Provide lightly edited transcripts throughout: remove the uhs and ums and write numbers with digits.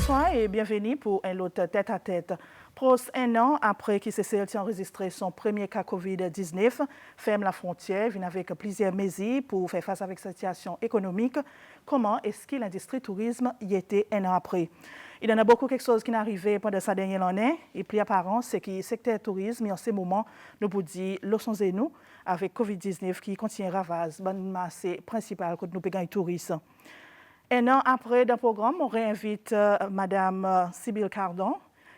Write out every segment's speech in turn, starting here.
Bonsoir et bienvenue pour un autre tête-à-tête. Proche un an après que CCL a enregistré son premier cas COVID-19, ferme la frontière, vient avec plusieurs mesures pour faire face avec cette situation économique. Comment est-ce que l'industrie tourisme y était un an après? Il y en a beaucoup quelque chose qui est arrivé pendant sa dernière année. Et plus apparent, c'est que le secteur tourisme, en ce moment, nous vous dit leçons et nous, avec COVID-19 qui continue à ravager la masse principale que nous payons les touristes. Un an après le programme, on réinvite Mme Sybille Cardon,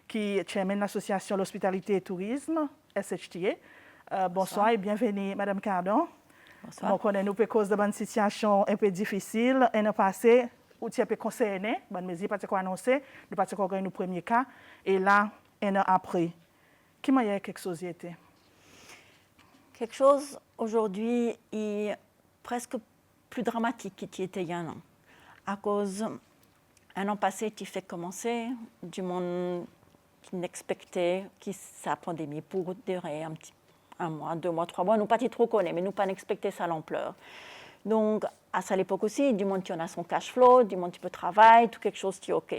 qui est chairman de l'association l'hospitalité et tourisme, SHTA. Bonsoir et bienvenue, Mme Cardon. Bonsoir. On connaît nous cause de une situation un peu difficile. Un an passé, où tu es concerné, bonne mesure, pas quoi annoncé, nous pas quoi gagner nos premiers cas. Et là, un an après, qui m'a y quelque chose y était? Quelque chose aujourd'hui est presque plus dramatique qu'il y était il y a un an. À cause, un an passé, qui fait commencer, du monde qui n'expectait que sa pandémie pour durer un mois, 2 mois, 3 mois. Nous pas trop connaître, mais nous pas n'expecter sa l'ampleur. Donc, à cette époque aussi, du monde qui en a son cash flow, du monde qui peut travailler, tout quelque chose qui est OK.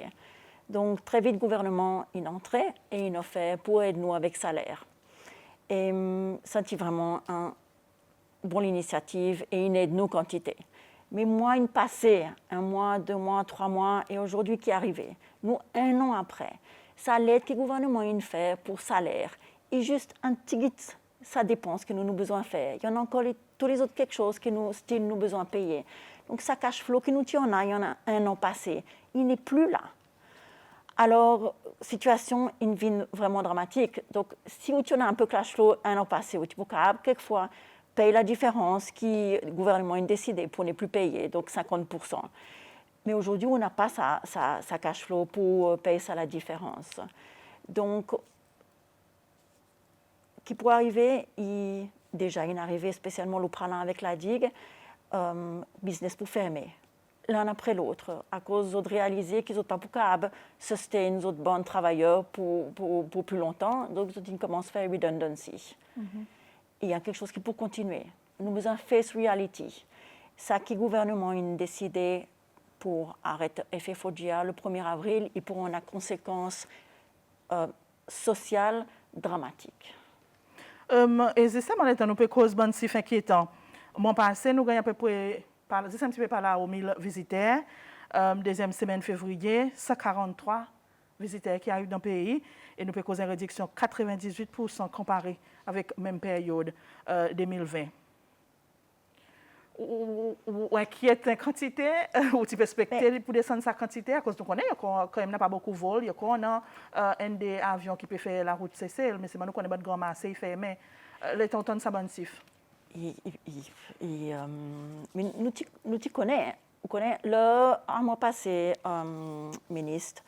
Donc, très vite, le gouvernement est entré et il a fait pour aider nous avec salaire. Et ça, c'est vraiment une bonne initiative et il aide nous quantité. Mais moi, il passé 1 mois, 2 mois, 3 mois, et aujourd'hui qui est arrivé, nous, 1 an après, ça l'aide que le gouvernement a fait pour salaire, et juste un petit ça dépense que nous avons besoin de faire. Il y en a encore tous les autres quelque chose que nous avons besoin de payer. Donc, ça cash flow que nous avons, il y en a 1 an passé, il n'est plus là. Alors, situation une vie vraiment dramatique. Donc, si vous avez un peu cash flow 1 an passé, vous pouvez quelquefois payer la différence que le gouvernement a décidé pour ne plus payer, donc 50%. Mais aujourd'hui, on n'a pas sa cash flow pour payer ça la différence. Donc, qui pourrait arriver, il est arrivé spécialement le printemps avec la digue, business pour fermer, l'un après l'autre, à cause de réaliser qu'ils n'ont pas pu soutenir nos bons travailleurs pour plus longtemps, donc ils commencent à faire redundancy. Il y a quelque chose qui peut continuer. Nous avons besoin de face reality. Ça que le gouvernement a décidé pour arrêter FFOGA le 1er avril, et pour une conséquence sociale dramatique. Et c'est ça, nous peut cause bonne si inquiétant. Mon passé, nous gagnons à peu près, un petit peu par là, aux 1000 visiteurs. Deuxième semaine février, 143 visiteurs qui arrivent dans le pays, et nous peut causer une réduction de 98% comparé avec la même période 2020. Ou inquiète la quantité, ou tu peux expecter pour descendre sa quantité, à cause de qu'on connaît, quand même n'a pas beaucoup de vols, il y a un des avions qui peut faire la route CCL, mais c'est nous connaissons pas de grand masse, il fait, mais les tontons ça bonif. Mais nous connaissons. Un mois passé, ministre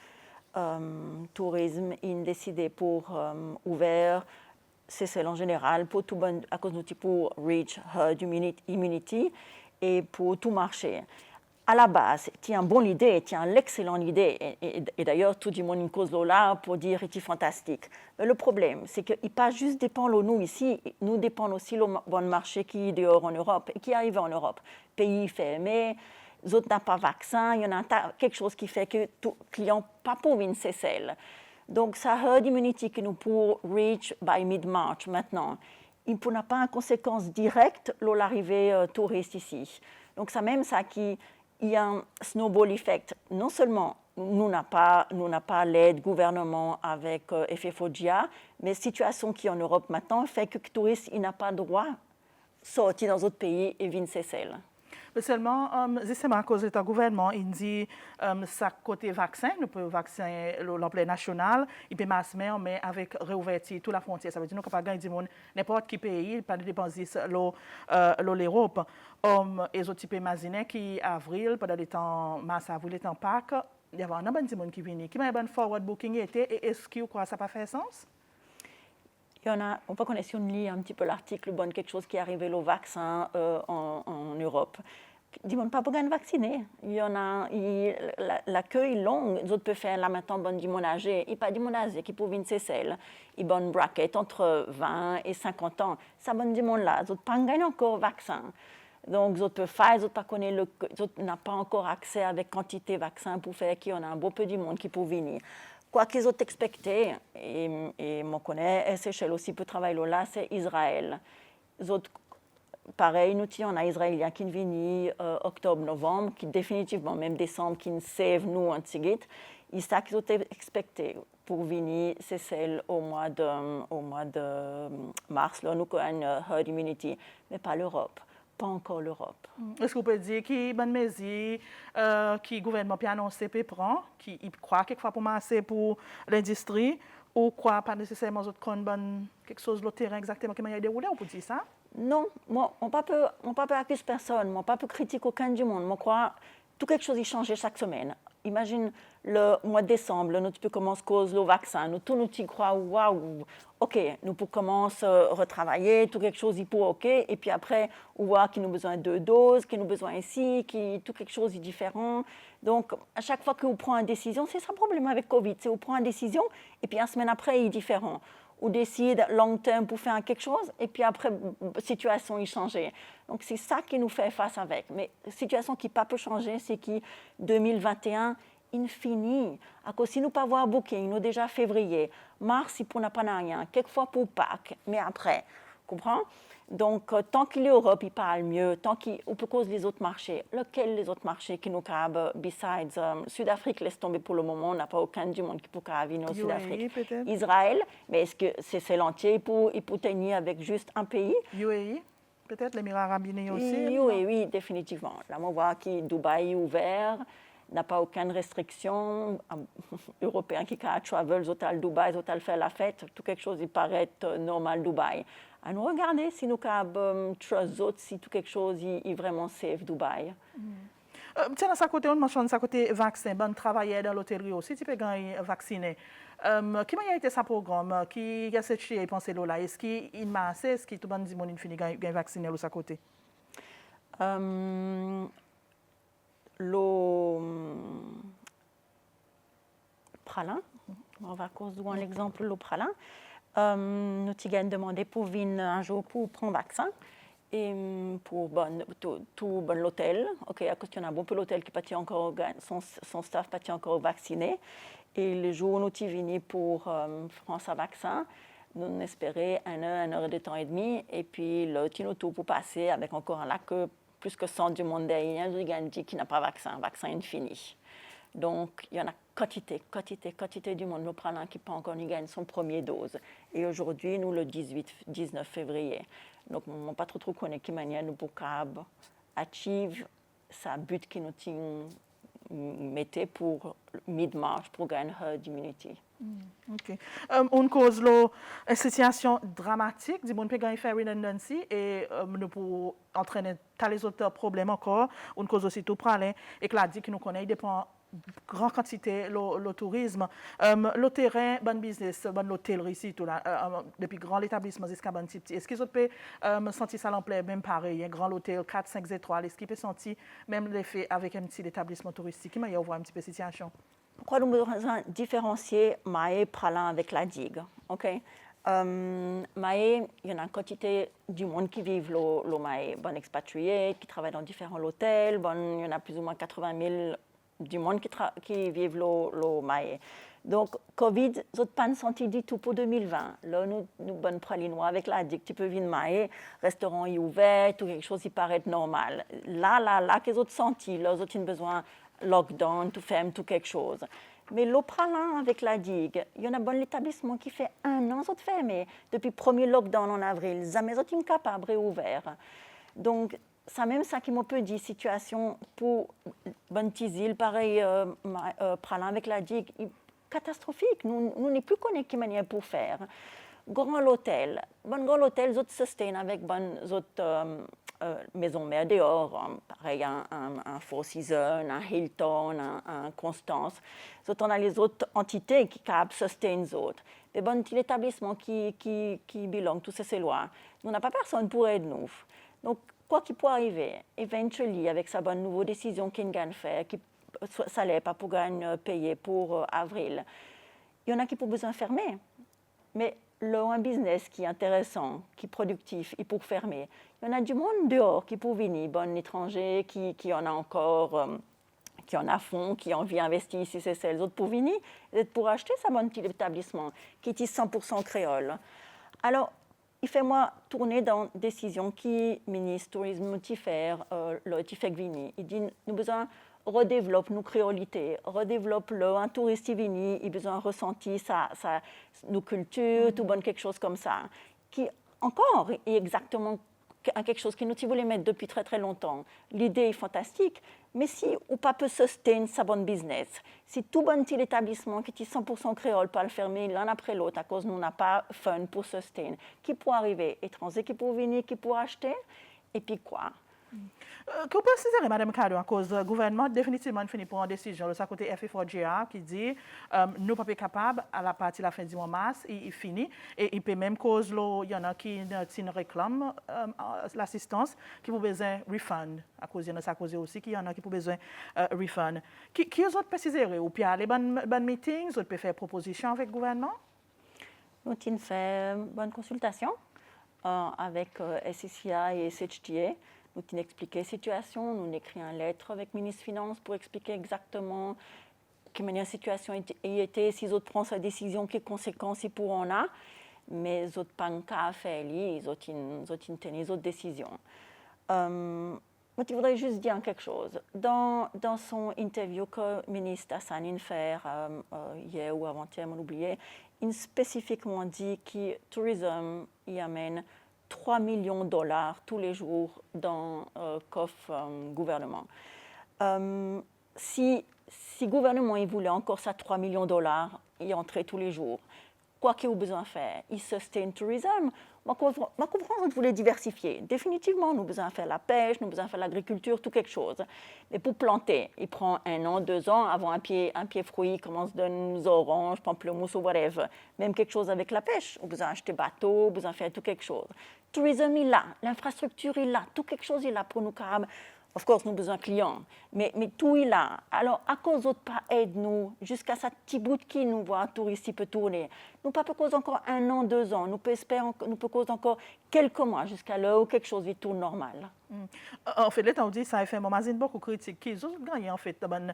tourisme a décidé pour ouvrir CCL en général pour tout bon, à cause de pour reach herd immunity et pour tout marcher. À la base, c'est une bonne idée, c'est une excellente idée, et d'ailleurs tout le monde une cause là pour dire que c'est fantastique. Mais le problème, c'est qu'il ne pas juste dépend de nous ici, nous dépendons aussi du bon marché qui est dehors en Europe et qui arrive en Europe. Pays fermé, les autres n'ont pas de vaccin, il y en a quelque chose qui fait que les clients pas pour une CCL. Donc, ça herd immunity que nous pouvons reach by mid-March maintenant, il n'a pas une conséquence directe de l'arrivée touriste ici. Donc, ça même ça qui il y a un snowball effect. Non seulement nous n'avons pas l'aide gouvernement avec FFOGA, mais la situation qui est en Europe maintenant fait que les touristes n'ont pas le droit de sortir dans d'autres pays et venir CCL. Mais seulement, justement, à cause de ton gouvernement, il dit ça côté vaccin, nous pouvons vacciner l'emploi national, il peut masser, mais avec réouverture toute la frontière. Ça veut dire que nous ne pouvons pas gagner n'importe quel pays, pas de dépenser l'Europe. Les autres pays imaginer qu'avril, pendant les temps mars, avril, les temps Pâques, il y avait un bon monde qui venait. Qui m'a un forward booking était, et est-ce que ça n'a pas fait sens? Il y en a, on peut connaître si on lit un petit peu l'article, bon, quelque chose qui est arrivé au vaccin en Europe. Dis-moi, pas pour gagner vacciné. Il y en a, l'accueil long, les autres peuvent faire là maintenant, bon, du monde âgé, et pas du monde âgé qui peut venir CCL. Ils bonne bracket entre 20 et 50 ans. Ça, bon, du monde là, les autres pas gagner encore vaccin. Donc, ils peuvent faire, ils pas connaître ils n'ont pas encore accès avec quantité de vaccins pour faire qu'il y en a un beau peu du monde qui peut venir. Quoi qu'ils ont expecté, et moi connais, SHL aussi peut travailler là, c'est Israël. Les autres, pareil, nous on a Israéliens qui viennent octobre, novembre, qui définitivement, même décembre, qui ne savent nous en Tigit. Ils savent qu'ils ont expecté pour venir, c'est celle au mois de mars. Là, nous avons une herd immunity, mais pas l'Europe. Pas encore l'Europe. Est-ce que vous pouvez dire qui bonne mesure qui le gouvernement peut annoncer peut prendre, qui croit quelquefois pour masser pour l'industrie, ou quoi pas nécessairement autres quelque chose de terrain exactement comment il a déroulé, on peut dire ça? Non, moi, on ne peut pas accuser personne, on ne peut pas critiquer aucun du monde. Moi, je crois tout quelque chose qui change chaque semaine. Imagine le mois de décembre, nous peux commencer cause le vaccin, nous tous nous y croyons, waouh, ok, nous pouvons commencer à retravailler, tout quelque chose, il peut ok, et puis après, on voit qu'il nous a besoin de 2 doses, qu'il nous a besoin ici, tout quelque chose est différent. Donc, à chaque fois qu'on prend une décision, c'est ça le problème avec Covid, c'est qu'on prend une décision, et puis une semaine après, il est différent. On décide long terme pour faire quelque chose, et puis après, la situation est changée. Donc, c'est ça qui nous fait face avec. Mais la situation qui ne peut changer, c'est que 2021, infini. À cause si nous pas voir booking, nous déjà février, mars, il n'a pas rien, quelquefois pour Pâques, mais après, comprends? Donc, tant qu'il y a Europe, il parle mieux, tant qu'on peut cause les autres marchés. Lesquels les autres marchés qui nous cabent, besides Sud-Afrique, laisse tomber pour le moment, on n'a pas aucun du monde qui peut venir au Sud-Afrique. Israël, mais est-ce que c'est l'entier pour tenir avec juste un pays? UAE, peut-être, l'Émirat Arabes Unis aussi? Oui, définitivement. Là, on voit que Dubaï est ouvert, n'a pas aucune restriction. Européens qui ont travel, les hôtels Dubaï, les hôtels faire la fête, tout quelque chose, il paraît normal Dubaï. À nous regarder si nous avons si tout quelque chose est vraiment safe Dubaï. Tiens, à sa côté, on mentionne sa côté vaccin, bon travailler dans l'hôtellerie aussi, tu peux gagner vacciné. Qui a été sa programme? Qui a cette chez et pensé là? Est-ce qu'il m'a assez? Est-ce qu'il tout le monde dit mon fini gagner vacciné à sa côté? Le pralin, on va cause un exemple le pralin. Nous avons demandé pour venir un jour pour prendre vaccin et pour tout l'hôtel. Ok, à cause qu'il y en a beaucoup l'hôtel qui pas encore son staff pas encore vacciné. Et le jour où nous sommes venus pour prendre ce vaccin, nous espérions 1 heure de temps et demi. Et puis le tout pour passer avec encore un lac plus que 100 du monde derrière, il dit qu'il n'a pas vaccin, vaccin infini. Donc, il y en a quantité du monde, nous prenons qui pas encore gagne son première dose. Et aujourd'hui, nous, le 19 février. Donc, on n'a pas trop connu quelle manière nous pouvons achieve sa but qui nous mettait pour mid-march pour gagner herd immunity. OK. On cause une situation dramatique, du monde peut gagner faire redundancy et nous pour entraîner les autres problèmes encore. On cause aussi tout pralin et que la dit que nous connaissons dépend grande quantité le tourisme, le terrain, bon business, bon l'hôtellerie ici, tout là, depuis grand établissement jusqu'à bon petit. Est-ce qu'ils peut sentir ça l'emploi même pareil, un grand hôtel 4-5 étoiles, est-ce qu'ils peut sentir même l'effet avec un petit établissement touristique? Qui m'a voir un petit peu la situation? Pourquoi nous devons différencier Maé Pralin avec la digue? Ok. Maé, il y en a une quantité du monde qui vivent le Maé, bon expatriés, qui travaillent dans différents hôtels, bon, il y en a plus ou moins 80 000 du monde qui vivent le Maé. Donc, Covid, je n'ai pas senti du tout pour 2020. Là, nous bonnes pralinois avec la digue, tu peux venir Maé, restaurant est ouvert, tout quelque chose qui paraît normal. Là, qu'ils ont senti, là, ils ont besoin lockdown, tout ferme, tout quelque chose. Mais le pralin avec la digue, il y en a bon l'établissement qui fait 1 an, ils fermé. Depuis le premier lockdown en avril, jamais ils sont incapables de ouvert. Donc, c'est même ça qui m'a peu dit, situation pour bonne Tizil, pareil, pralin avec la digue, catastrophique. Nous n'est plus connus quelle manière pour faire. Grand hôtel, ils ont sustain avec bonnes autres maison mère dehors, pareil, un Four Seasons, un Hilton, un Constance. On a les autres entités qui capent, sustain les autres. Des bons établissements qui bilongent, tout ça c'est loin. On n'a pas personne pour aider nous. Donc, quoi qu'il peut arriver, éventuellement, avec sa bonne nouvelle décision qu'il gagne faire, qui ça n'est pas pour gagner payer pour avril, il y en a qui ont besoin de fermer. Mais un business qui est intéressant, qui est productif, et pour fermer. Il y en a du monde dehors qui pour venir, bon étranger, qui en a encore, qui en a fond, qui a envie d'investir ici, c'est les autres pour venir, et pour acheter sa bonne petit établissement, qui est 100% créole. Alors, il fait moi tourner dans décision qui ministre tourisme qui fait venir. Il dit nous besoin redéveloppe nos créolités, redéveloppe un touriste qui vient, il a besoin de ressentir nos cultures, tout bon quelque chose comme ça, qui encore est exactement quelque chose que nous voulons mettre depuis très très longtemps. L'idée est fantastique, mais si on pas peut soutenir sa bonne business, si tout bon petit établissement qui est 100% créole peut le fermer l'un après l'autre à cause nous n'a pas fun pour soutenir, qui peut arriver étranger qui peut venir, qui peut acheter, et puis quoi? Que vous précisez, Mme Kado, à cause du gouvernement définitivement fini pour une décision de sa côté FFOGA qui dit nous ne sommes pas capables à la partie de la fin du mois de mars, il finit et il peut même cause il y en a qui réclament l'assistance qui ont besoin de refund à cause de sa cause aussi qu'il y en a qui ont besoin de refund. Qui vous préciser ou puis les bonnes meetings, vous pouvez faire proposition avec le gouvernement? Nous avons fait une bonne consultation avec SCCA et SHTA. Nous avons expliqué la situation, nous avons écrit une lettre avec le ministre des Finances pour expliquer exactement quelle la situation était, si les autres prennent sa décision, quelles conséquences ils pourront avoir. Mais les autres n'ont pas fait, ils ont tenu les autres décisions. Je voudrais juste dire quelque chose. Dans son interview que le ministre Hassanin fait hier ou avant-hier, on oublié, il a spécifiquement dit que le tourisme y amène 3 millions de dollars tous les jours dans le coffre gouvernement. Si le gouvernement il voulait encore ça 3 millions de dollars, il entrait tous les jours. Quoi qu'il ait besoin de faire, il sustain le tourisme. Je comprends que vous voulez diversifier. Définitivement, nous avons besoin de faire la pêche, nous avons besoin de faire l'agriculture, tout quelque chose. Mais pour planter, il prend 1 an, 2 ans avant un pied fruit, commence à donner des oranges, pamplemousse ou whatever. Même quelque chose avec la pêche. On a besoin d'acheter bateau, on a besoin de faire tout quelque chose. Le tourisme, il est là. L'infrastructure, il est là. Tout quelque chose, il est là pour nous. Of course, nous avons besoin de clients, mais tout est là. Alors, à cause d'autres pas aide nous jusqu'à ce petit bout de qui nous voit un touriste qui peut tourner. Nous pas peut cause encore 1 an, 2 ans. Nous peut espérer, nous peut cause encore quelques mois jusqu'à l'heure où quelque chose tourne normal. En fait, là, on dit ça a fait un beaucoup critique qui ont gagné en fait dans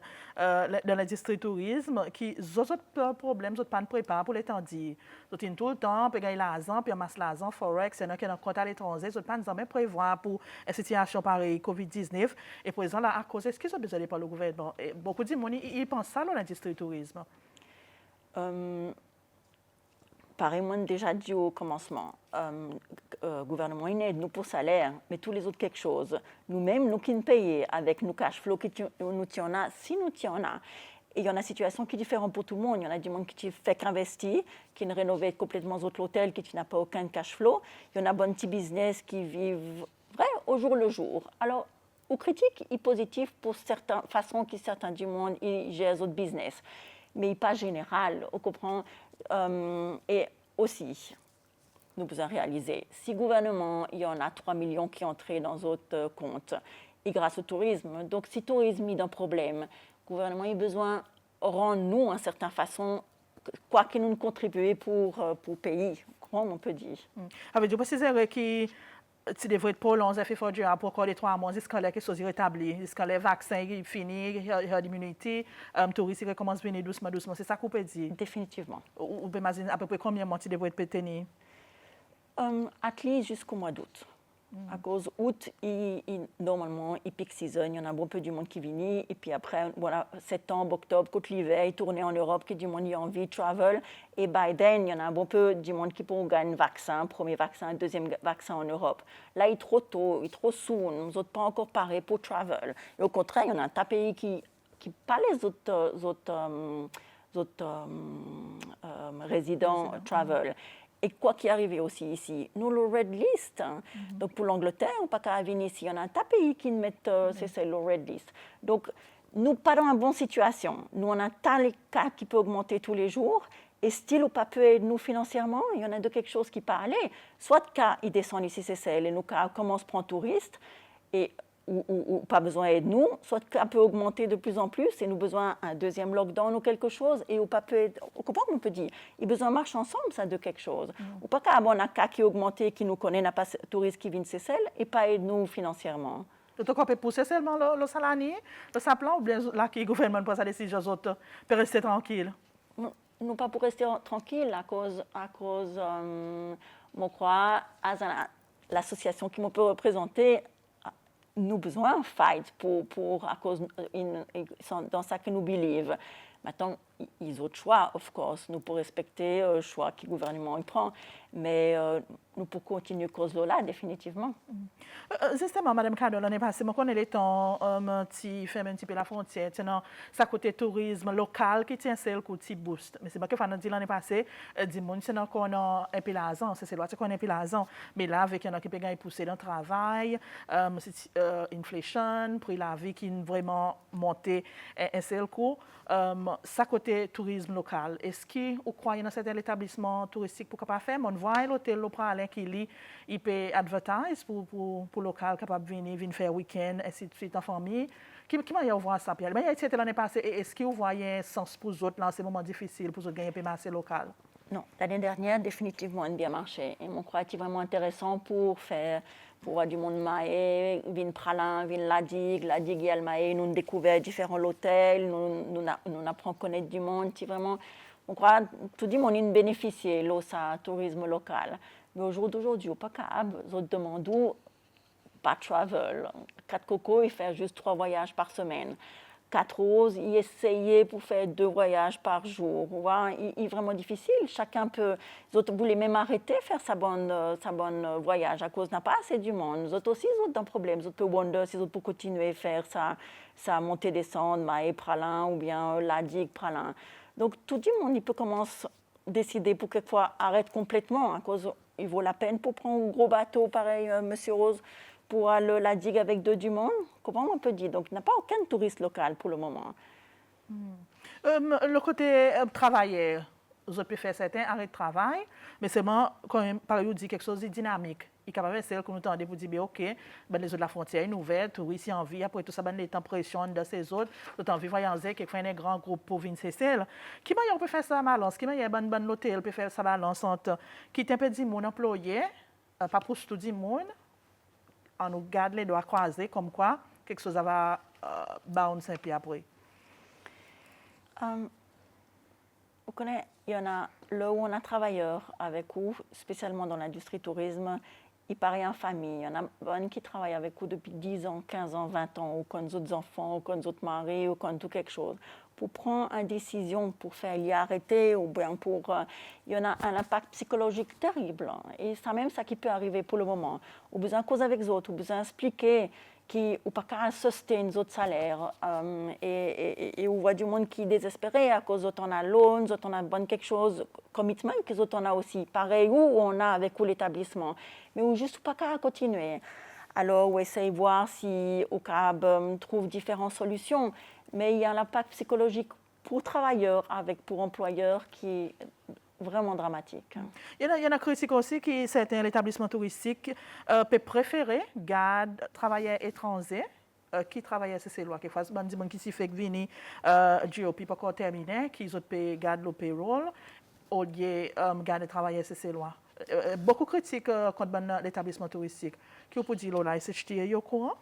l'industrie du tourisme, qui ont problèmes, ils pas de préparer pour l'étendue. Ils ont tout le temps, puis gagner l'argent, puis amassent l'argent, forex, il y en a qui ont un compte à l'étranger, ils n'ont pas jamais prévoir pour une situation pareille, Covid-19. Et pour exemple, là, à cause, est-ce qu'ils ont besoin de par le gouvernement? Beaucoup de monde, ils pensent ça dans l'industrie du tourisme. Pareil, moi, déjà dit au commencement, gouvernement, il aide nous pour salaire, mais tous les autres quelque chose. Nous-mêmes, nous qui nous payons avec nos cash flow, nous en a, si nous en a. Et il y a une situation qui est différente pour tout le monde. Il y en a du monde qui fait qu'investir, qui ne rénove complètement l'hôtel, qui n'a pas aucun cash flow. Il y en a bon petit business qui vivent vrai au jour le jour. Alors, aux critiques, il est positif pour certaines façons que certains du monde gèrent d'autres business. Mais il n'est pas général, on comprend. Et aussi, nous devons réaliser, si le gouvernement, il y en a 3 millions qui entrent dans d'autres comptes, et grâce au tourisme, donc si le tourisme est un problème, le gouvernement a besoin de rendre nous, en certaine façon, quoi que nous contribuons pour le pays, comment on peut dire. Avez-vous précisé que si devrait être prolongé, il faut dire pour encore les 3 mois, jusqu'à quelque chose rétabli, jusqu'à les vaccins fini, l'immunité, les touristes commencent à venir doucement. C'est ça qu'on peut dire? Définitivement. Vous pouvez imaginer à peu près combien de mois il devrait être tenir? At least jusqu'au mois d'août. À cause août, normalement, il pique saison, il y en a un bon peu du monde qui vient, et puis après, voilà, septembre, octobre, quand l'hiver, il tourne en Europe, qui du monde qui a envie de travel, et by then, il y en a un bon peu du monde qui peut gagner un vaccin, premier vaccin, deuxième vaccin en Europe. Là, il est trop tôt, il est trop soon, nous n'sommes pas encore parés pour travel. Et au contraire, il y en a un pays qui pas les autres résidents travel. Et quoi qu'il arrive aussi ici, nous le red list. Donc pour l'Angleterre, on ne peut pas venir ici. Il y en a un tas de pays qui mettent c'est le red list. Donc nous pas dans une bonne situation. Nous on a un tas de cas qui peut augmenter tous les jours. Et style ou pas peut aider nous financièrement, il y en a de quelque chose qui peut aller. Soit cas il descend ici c'est et nous cas commence à prendre touristes. Et ou pas besoin de nous, soit ça peut augmenter de plus en plus et nous besoin un deuxième lockdown ou quelque chose, et ou pas peut, comment on peut dire, il besoin marche ensemble ça de quelque chose. Ou pas qu'à un cas qui augmente, qui nous connaît, n'a pas de touristes qui viennent c'est celle et pas aide nous financièrement. Donc, on peut pousser seulement le salarié, le saplan, ou bien là, qui le gouvernement prend sa décision, les autres peut rester tranquille. Non pas pour rester tranquille, à cause je crois, l'association qui me peut représenter, nous besoin fight à cause dans ça que nous believe. Maintenant, ils ont le choix, of course, nous pour respecter le choix que le gouvernement il prend, mais nous pour continuer cause là définitivement. Justement, Madame Cado, l'année passée, je connais les temps, fait un petit peu la frontière, ça côté tourisme local qui tient celle qui boost. Mais c'est pas que Fana dit l'année passée, dit mon c'est encore un peu l'argent, c'est l'autre qu'on a un peu l'argent, mais là avec un qui peut gagner pousser dans le travail, inflation, prix la vie qui vraiment monté un seul coup. Ça côté tourisme local, est-ce que vous croyez dans certains établissements touristiques pour pas faire? On voit l'hôtel Lopralin qui lit, il peut advertise pour local capable de venir faire week-end, ainsi de suite en famille. Qui m'a voir ça, Pierre? Mais c'était l'année passée, est-ce que vous voyez un sens pour vous autres dans ces moments difficiles pour vous gagner un marché local? Non, l'année dernière, définitivement, elle a bien marché. Et mon crois que c'est vraiment intéressant pour voir du monde maé, vin pralin, vin la digue et le maé, nous découvrir différents hôtels, nous apprenons à connaître du monde. C'est vraiment, on croit, tout le monde en bénéficier, ça, tourisme local. Mais au jour d'aujourd'hui, au pas capable, ils demandent pas travel. 4 cocos, ils font juste 3 voyages par semaine. 4 roses, ils essayaient pour faire 2 voyages par jour. Il est vraiment difficile. Chacun peut. Les autres voulaient même arrêter de faire sa bonne voyage à cause n'a pas assez du monde. Les autres aussi, ils ont un problème. Les autres peuvent wonder si les autres peuvent continuer à faire sa montée-descente, Maé Pralin ou bien la digue Pralin. Donc tout le monde, il peut commencer à décider pour quelquefois arrêter complètement à cause il vaut la peine pour prendre un gros bateau pareil, Monsieur Rose, pour aller la digue avec du monde. Comment on peut dire? Donc, il n'y a pas aucun touriste local pour le moment. Le côté travailleur, vous pouvez faire certains arrêts de travail, mais seulement quand même, par exemple, dit quelque chose de dynamique. Il est capable de faire que nous entendons pour dire, OK, ben, les autres de la frontière sont ouverts, touristes ont envie, après tout ça, ben, les temps pressionnent de ces autres, l'autre envie de voyager, quelquefois un grand groupe pour venir cesser. Qui on peut faire ça à balance? Qui y a un bon hôtel peut faire ça à balance entre qui est un peu dit mon employé, pas pour tout le monde, on nous garde les doigts croisés, comme quoi quelque chose va bounce un peu après. Vous connaissez, il y en a là où on a travailleurs avec vous, spécialement dans l'industrie tourisme, ils parient en famille. Il y en a un qui travaille avec vous depuis 10 ans, 15 ans, 20 ans, ou quand d'autres enfants, ou quand d'autres maris, ou quand tout quelque chose. Pour prendre une décision, pour faire y arrêter, ou bien pour... il y en a un impact psychologique terrible. Et c'est même ça qui peut arriver pour le moment. Ou besoin de causer avec les autres, ou besoin d'expliquer ou pas qu'à soutenir les autres salaires. Et on voit du monde qui est désespéré à cause d'autres on a loan, d'autres on a bon quelque chose, commitment, que d'autres on a aussi. Pareil, où on a avec l'établissement. Mais ou juste pas qu'à continuer. Alors, on essaye de voir si au CAB trouve différentes solutions. Mais il y a l'impact psychologique pour travailleurs avec pour employeurs qui est vraiment dramatique. Il y en a critiqué aussi que certains établissements touristiques peuvent préférer garder travailleurs étrangers qui travaillent à ces lois. Quelquefois, des gens qui s'y fait venir GOP pas encore terminé, qui peuvent garder le payroll au lieu de garder travailleurs à ces lois. Beaucoup critiquent contre l'établissement touristique. Qui peut dire là, est-ce que tu es au courant?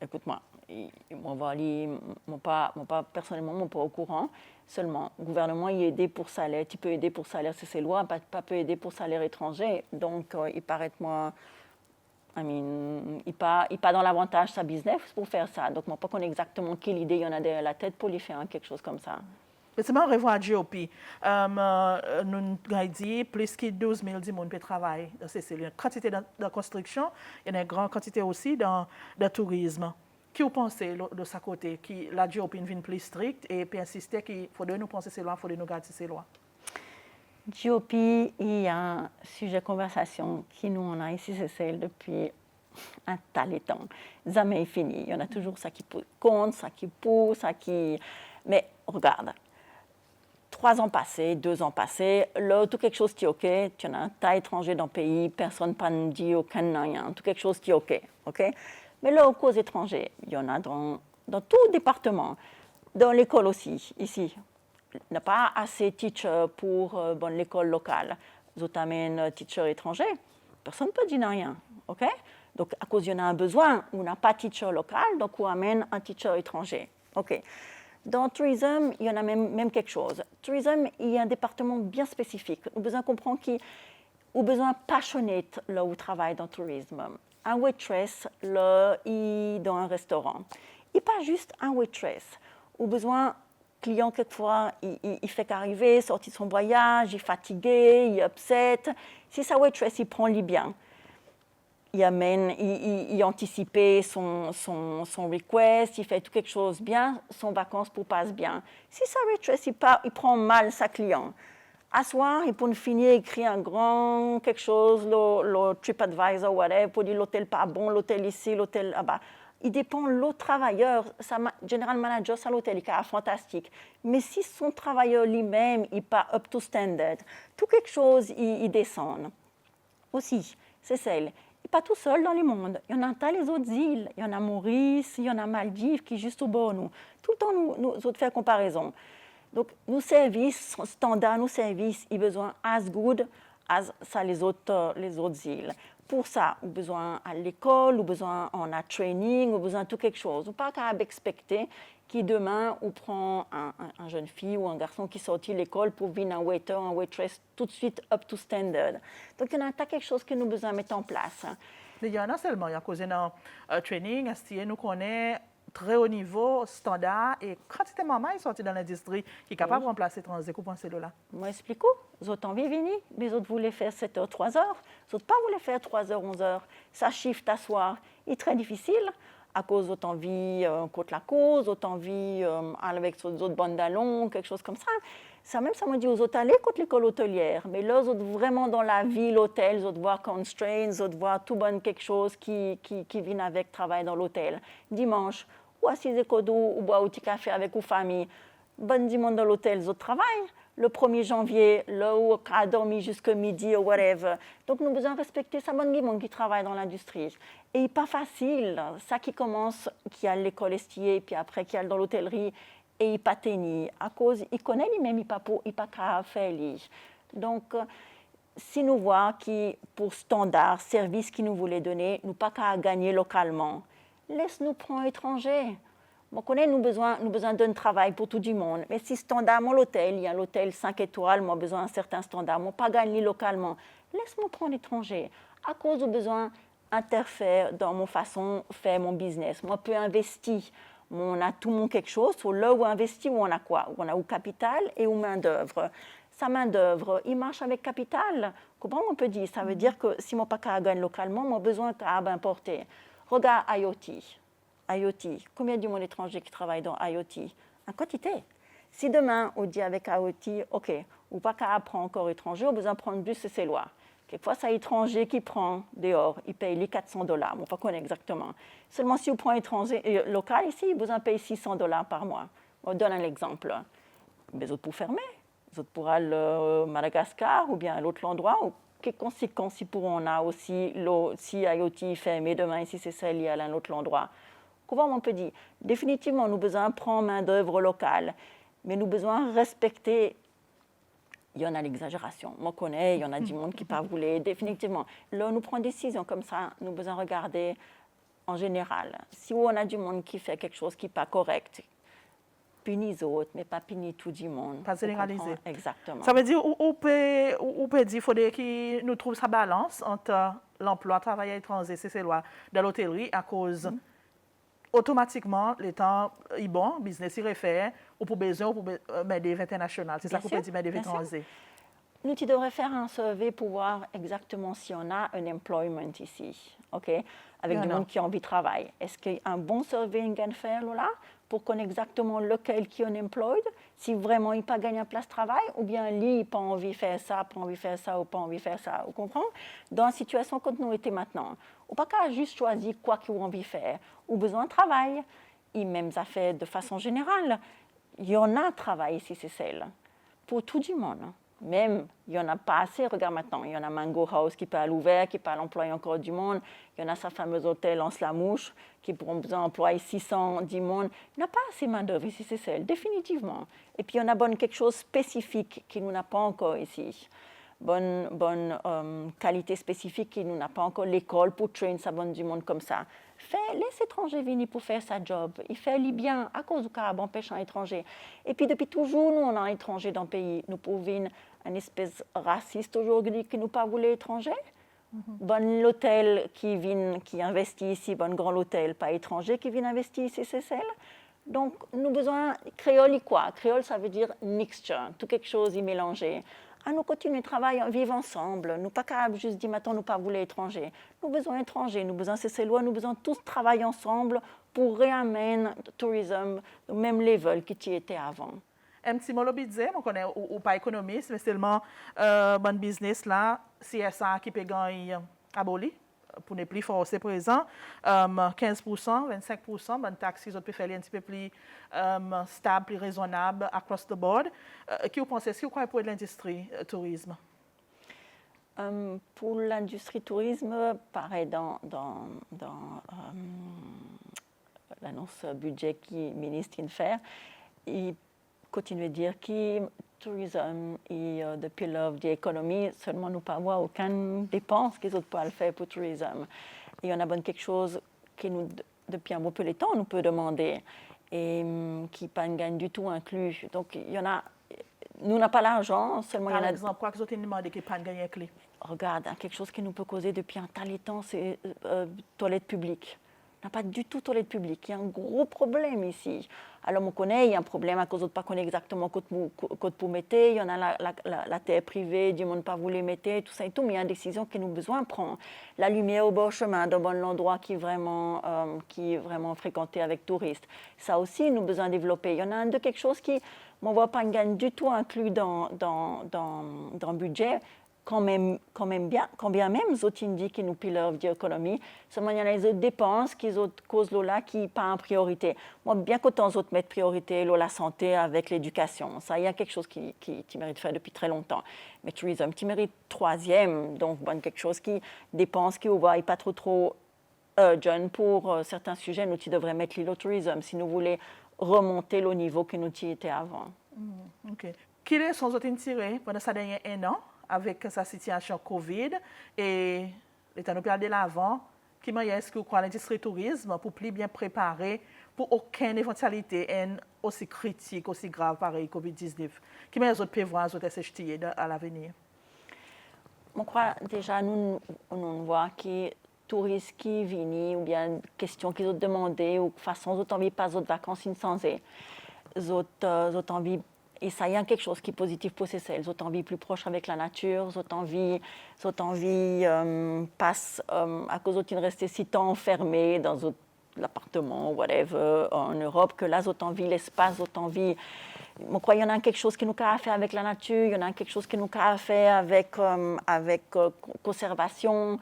Écoute-moi, moi personnellement, pas au courant. Seulement, le gouvernement il aide pour salaire. Tu peux aider pour salaire, c'est loi, pas peut aider pour salaire étranger. Donc, il paraît moi, il pas dans l'avantage sa business pour faire ça. Donc, moi pas connais exactement quelle idée il y en a derrière la tête pour lui faire quelque chose comme ça. C'est on revoit GOP. Nous avons dit plus que 12 000 personnes peuvent travailler. C'est une quantité de construction, il y a une grande quantité aussi de tourisme. Qui vous pensez de ce côté, qui la GOP vient plus stricte et puis insister qu'il faut nous penser ces lois, il faut nous garder ces lois? GOP, il y a un sujet de conversation qui nous on a ici, c'est celle depuis un tas de temps. Jamais fini. Il y en a toujours ça qui compte, ça qui pousse, ça qui... Mais regarde. 3 ans passés, 2 ans passés, là, tout quelque chose qui est OK, tu as un tas étranger dans le pays, personne pas ne dit aucun rien, tout quelque chose qui est OK. Mais là, aux causes étrangers, il y en a dans tout département, dans l'école aussi, ici. Il n'y a pas assez de teachers pour l'école locale. Ils amènent teacher étranger, personne ne peut dire rien. Donc, à cause il y en a un besoin, on n'a pas de teacher local, donc on amène un teacher étranger. Dans tourisme, il y en a même quelque chose. Tourisme, il y a un département bien spécifique. On a besoin de comprendre qu'il y a besoin passionné là où on travaille dans le tourisme. Un waitress là, dans un restaurant. Et pas juste un waitress. On a besoin client quelquefois, il fait qu'arriver, sorti de son voyage, il est fatigué, il est upset. Si sa waitress, il prend les bien. Il amène, il anticipe son request, il fait tout quelque chose bien, son vacances pour passe bien. Si sa waitress, il prend mal sa client, à soir, il peut finir écrire un grand quelque chose, le TripAdvisor, whatever, pour dire l'hôtel pas bon, l'hôtel ici, l'hôtel là-bas. Il dépend de l'autre travailleur. General manager, ça l'hôtel, il est fantastique. Mais si son travailleur lui-même n'est pas up to standard, tout quelque chose, il descend. Aussi, c'est celle. Il n'est pas tout seul dans le monde. Il y en a tas les autres îles. Il y en a Maurice, il y en a Maldives qui est juste au bord de nous. Tout le temps, nous autres faire comparaison. Donc, nos services, standards, nos services, ils ont besoin as good as ça les autres îles. Pour ça, on a besoin à l'école, on a besoin en a training, on a besoin de tout quelque chose. On ne peut pas capable expecter que demain, on prend un jeune fille ou un garçon qui sortit de l'école pour venir un waiter, un waitress tout de suite up to standard. Donc, il y en a quelque chose que nous avons besoin de mettre en place. Mais il y en a seulement, il y a causé dans training, nous connaissons très haut niveau, standard, et quantité de maman est sortie dans l'industrie qui est capable de remplacer transit. Vous pensez là? Moi, explique. Les autres ont envie de venir, mais les autres voulaient faire 7h, 3h. Les autres pas voulaient faire 3h, 11h. Ça shift à soir. Il est très difficile à cause d'autres envie contre la cause, d'autres envie avec les autres bandes d'allons, quelque chose comme ça. Ça même, ça me dit aux autres aller contre l'école hôtelière. Mais là, les autres vraiment dans la vie, l'hôtel, les autres voir constraints, les autres voir tout bon quelque chose qui vient avec travail dans l'hôtel. Dimanche, ou assis à côté ou boire un petit café avec une famille. Bon dimanche dans l'hôtel, les autres travaillent. Le 1er janvier, là où on a dormi jusqu'à midi ou whatever. Donc, nous devons respecter ça, bon monde qui travaille dans l'industrie. Et n'est pas facile. Ça qui commence, qui a l'école estier, puis après qui a dans l'hôtellerie, et il pas tenir. À cause, il connaît lui-même, il pas capable faire lui. Donc, si nous voyons qui pour standard, service qu'il nous voulait donner, nous pas qu'à gagner localement. Laisse-nous prendre étranger. On connaît nous besoin d'un travail pour tout le monde. Mais si standard, l'hôtel, il y a l'hôtel 5 étoiles, moi besoin d'un certain standard, moi pas gagner localement. Laisse-moi prendre étranger. À cause du besoin interfère dans mon façon de faire mon business. Moi, je peux investir. On a tout mon quelque chose. Sur là où on investit, où on a quoi? On a où capital et où main d'œuvre. Sa main d'œuvre, il marche avec capital. Comment on peut dire? Ça veut dire que si moi pas qu'à gagner localement, moi besoin qu'à importer. Regarde IoT. Combien de monde étranger qui travaille dans IoT? En quantité. Si demain, on dit avec IoT, OK, ou pas qu'à apprendre encore étranger, on a besoin de prendre plus de ces lois. Quelquefois, c'est étranger qui prend dehors, il paye les $400. On ne connaît exactement. Seulement si on prend étranger local ici, il a besoin de payer $600 par mois. On donne un exemple. Mais les autres pour fermer. Les autres pour aller à Madagascar ou bien à l'autre endroit. Quelles conséquences pourront on a aussi si IoT est fermé demain ici, c'est ça, il y a un autre endroit. Comment on peut dire? Définitivement, nous avons besoin de prendre main d'œuvre locale, mais nous avons besoin de respecter. Il y en a l'exagération. Moi, je connais, il y en a du monde qui ne pas voulu. Définitivement. Là, nous prenons des décisions comme ça. Nous avons besoin de regarder en général. Si on a du monde qui fait quelque chose qui n'est pas correct, punir les autres, mais pas punir tout le monde. Pas généraliser. Exactement. Ça veut dire on peut dire qu'il faudrait que nous trouvions sa balance entre l'emploi, travail à l'étranger, c'est lois de l'hôtellerie à cause automatiquement les temps est bon, business il refait, ou pour besoin ou pour des internationales. C'est ça qu'on peut dire des étrangers. Nous devrions faire un survey pour voir exactement si on a un employment ici, ok, avec du monde qui a envie de travailler. Est-ce qu'il y a un bon survey qu'on peut faire là pour connaître exactement lequel qui est unemployed, si vraiment il n'a pas gagné un place de travail, ou bien lui, il n'a pas envie de faire ça, pas envie de faire ça, ou pas envie de faire ça. Vous comprenez? Dans la situation comme nous étions maintenant, on n'a pas juste choisir quoi qu'il a envie de faire, ou besoin de travail. Et même ça fait de façon générale, il y en a un travail ici, c'est celle. pour tout du monde. Même, il n'y en a pas assez, regarde maintenant, il y en a Mango House qui peut à l'ouvert, qui peut employer encore du monde, il y en a sa fameuse hôtel Anse-la-Mouche, qui pourront employer 610 monde. Il n'y a pas assez de main-d'œuvre ici, c'est celle, définitivement. Et puis, il y en a quelque chose de spécifique qui nous n'a pas encore ici. Bonne qualité spécifique qui nous n'a pas encore l'école pour trainer sa bonne du monde comme ça. Laisse étranger venir pour faire sa job. Il fait lui bien à cause du cas empêche un étranger. Et puis depuis toujours, nous, on a un étranger dans le pays. Nous pouvons une espèce raciste aujourd'hui qui nous pas voulu étranger. Bon l'hôtel qui investit ici, bon grand hôtel, pas étranger qui vient investir ici, c'est celle. Donc, nous avons besoin créole quoi? Créole, ça veut dire mixture, tout quelque chose y mélangé. Nous continuons de travailler, vivre ensemble. Nous pas capables juste dire maintenant nous pas voulu étrangers. Nous besoin étrangers, nous besoin ces lois, nous besoin tous travailler ensemble pour réamener le tourisme au même level qu'il y était avant. Un petit mot budget, on connaît ou pas économiste, mais seulement bon business là, CSA qui peut gagner aboli pour ne plus forcer présent, 15%, 25%, bonne taxe qui peut faire un petit peu plus stable, plus raisonnable across the board. Qui vous pensez, est-ce que vous croyez pour l'industrie tourisme? Pour l'industrie tourisme, pareil dans l'annonce budget que le ministre vient de faire, il continue de dire que le tourisme est le pillar de l'économie, seulement nous pas avoir aucune dépense qu'ils autres peuvent faire pour le tourisme. Et on a quelque chose qui nous, depuis un bon peu de temps, nous peut demander et qui pas gagne du tout inclus. Donc il y en a, nous n'avons pas l'argent, seulement il y en a. Par exemple, quoi que vous avez demandé qui pas gagné clé? Regarde, quelque chose qui nous peut causer depuis un tas de temps, c'est toilette publique. On n'a pas du tout de toilette publique. Il y a un gros problème ici. Alors, on connaît, il y a un problème à cause de ne pas connaître exactement quoi pour mettre. Il y en a la terre privée, du monde pas voulu mettre, tout ça et tout. Mais il y a une décision que nous avons besoin de prendre. La lumière au bord chemin, dans bon endroit qui est vraiment fréquenté avec touristes. Ça aussi, nous avons besoin de développer. Il y en a un de quelque chose qui, on ne voit pas gagne du tout inclus dans le budget. Quand bien même, les autres indiquent qu'ils nous pilent d'économie, seulement il y a les autres dépenses qui autres causes là qui ne pas en priorité. Moi, bien qu'autant les autres mettent priorité la santé avec l'éducation, ça, il y a quelque chose qui mérite de faire depuis très longtemps. Mais le tourisme, qui mérite troisième, donc quelque chose qui dépense, qui ne voit pas trop urgent pour certains sujets, nous devrions mettre le tourisme si nous voulons remonter le niveau que nous étions avant. OK. Quels sont les autres intérêts pendant ces derniers un an avec sa situation Covid et l'État nous parle de l'avant, qui est-ce que vous croyez l'industrie tourisme pour plus bien préparer pour aucune éventualité aussi critique, aussi grave pareil Covid-19? Qui les autres prévoient, les autres SHT à l'avenir? Je crois déjà nous voit que touristes qui viennent ou bien questions qu'ils ont demandées ou façon ils ont envie pas d'autres vacances sans eux, ils ont envie. Et ça y a quelque chose qui est positif pour ces celles. Ils ont envie plus proche avec la nature, ils ont envie passe à cause qu'ils restaient si temps enfermés dans l'appartement, whatever, en Europe, que là, ils ont envie l'espace, ils ont envie. Je crois qu'il y en a quelque chose qui nous a à faire avec la nature, il y en a quelque chose qui nous a à faire avec conservation.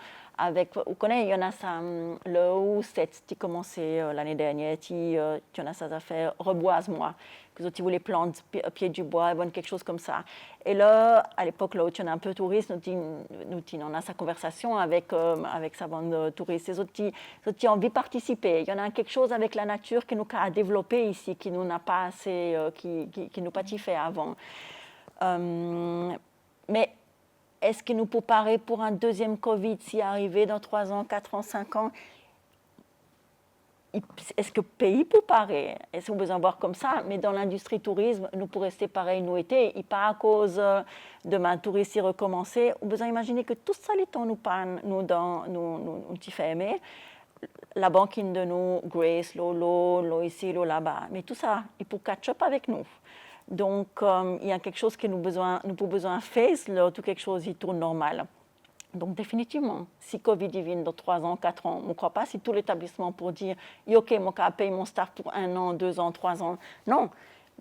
Vous connaissez, il y en a ça, le ou cette qui commençait l'année dernière, il y en a ça à faire reboise-moi, que vous voulez plantes, pieds du bois, quelque chose comme ça. Et là, à l'époque, là où tu es un peu touriste, on a sa conversation avec sa bande touriste. Les autres ont envie de participer. Il y en a quelque chose avec la nature qui nous a développé ici, qui nous n'a pas assez, qui nous pas fait avant. Mais est-ce que nous pouvons parer pour un deuxième Covid s'y arriver dans 3 ans, 4 ans, 5 ans? Est-ce que le pays peut parer? Est-ce qu'on besoin de voir comme ça? Mais dans l'industrie tourisme, nous pourrions rester pareil, nous étions, et pas à cause de ma touriste y recommencer. On besoin imaginer que tout ça, les temps nous panne, nous fait aimer. La banquine de nous, Grace, l'eau ici, l'eau là-bas. Mais tout ça, il faut catch-up avec nous. Donc, il y a quelque chose que nous pouvons besoin de faire, là, tout quelque chose qui tourne normal. Donc, définitivement, si Covid vient dans 3 ans, 4 ans, on ne croit pas si tout l'établissement pour dire « OK, je paye mon staff pour 1 an, 2 ans, 3 ans ». Non,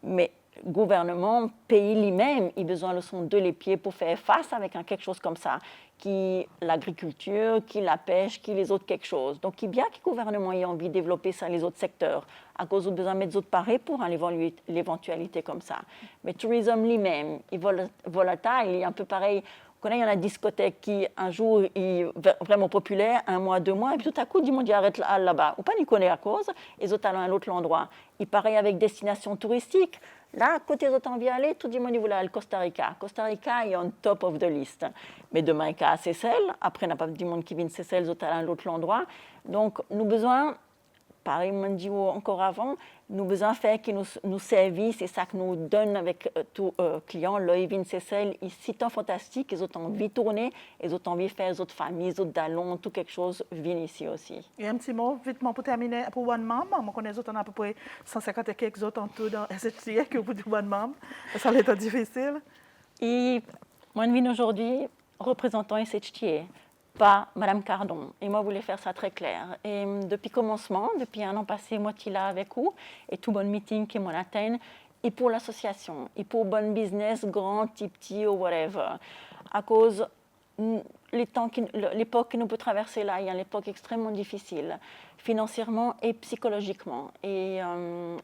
mais gouvernement, pays lui-même, il a besoin de son de les pieds pour faire face avec quelque chose comme ça, qui l'agriculture, qui la pêche, qui les autres quelque chose. Donc, il bien que le gouvernement ait envie de développer ça les autres secteurs, à cause de besoin de mettre d'autres pareils pour l'éventualité comme ça. Mais le tourisme lui-même, il est volatile, il est un peu pareil. Vous connaissez, il y a une discothèque qui, un jour, est vraiment populaire, 1 mois, 2 mois, et puis tout à coup, du monde dit arrête là-bas. Ou pas, il connaît à cause, et les autres allent à un autre endroit. Il pareil avec destination touristique. Là, à côté des autres envie d'aller, tout le monde dit voilà, le Costa Rica. Costa Rica est on top of the list. Mais demain, il y a Seychelles. Après, il n'y a pas du monde qui vient de Seychelles, les autres allent à un autre endroit. Donc, nous avons besoin, pareil, on dit encore avant, nous avons besoin de faire que nous servissent, c'est ça que nous donne avec tous clients. Là, ils viennent Seychelles, c'est tant fantastique, ils ont envie de tourner, ils ont envie de faire les autres familles, les autres dallons, tout quelque chose, viennent ici aussi. Et un petit mot, vite, pour terminer, pour One Mom, on connaît les autres, on a à peu près 150 et quelques autres en tout dans SHTA que pour One Mom. Ça va être difficile. Et moi, je viens aujourd'hui représentant SHTA. Pas Madame Cardon. Et moi, je voulais faire ça très clair. Et depuis le commencement, depuis 1 an passé, moi, qui là avec vous, et tout bon meeting qui m'en atteint, et pour l'association, et pour bon business, grand, petit ou whatever. À cause l'époque que nous pouvons traverser là, il y a une époque extrêmement difficile, financièrement et psychologiquement. Et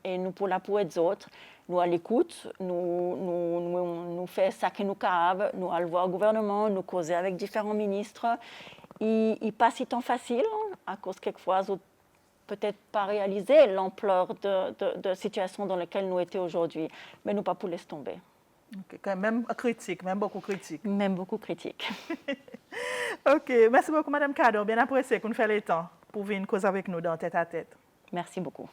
nous, pour être autres, nous à l'écoute, nous faisons ça que nous cave, nous allons voir le gouvernement, nous causer avec différents ministres. Il pas si tant facile, à cause quelquefois, peut-être pas réaliser l'ampleur de situation dans laquelle nous étions aujourd'hui, mais nous pas pour laisser tomber. Okay. Quand même critique, même beaucoup critique. Même beaucoup critique. OK. Merci beaucoup, Madame Cardon. Bien apprécié qu'on nous fait le temps pour venir causer avec nous dans Tête à Tête. Merci beaucoup.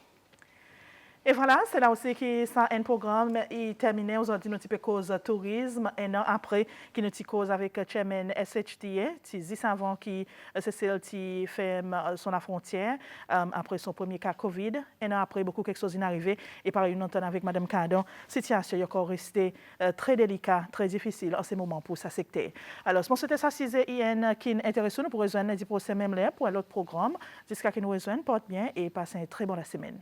Et voilà, c'est là aussi que ça un programme est terminé. Aujourd'hui, nous avons cause tourisme. 1 an après, qui nous cause avec le chairman SHTA, qui dit avant qui Cécile qui ferme son frontière après son premier cas Covid. 1 an après, beaucoup quelque chose est arrivé. Et pareil, nous entendons avec Madame Cardon, situation est encore restée très délicate, très difficile en ce moment pour sa secteur. Alors, je pense que c'était ça, si qui intéresse nous pour rejoindre lundi prochain même là pour un autre programme. Jusqu'à ce que nous rejoignent, porte bien et passez une très bonne semaine.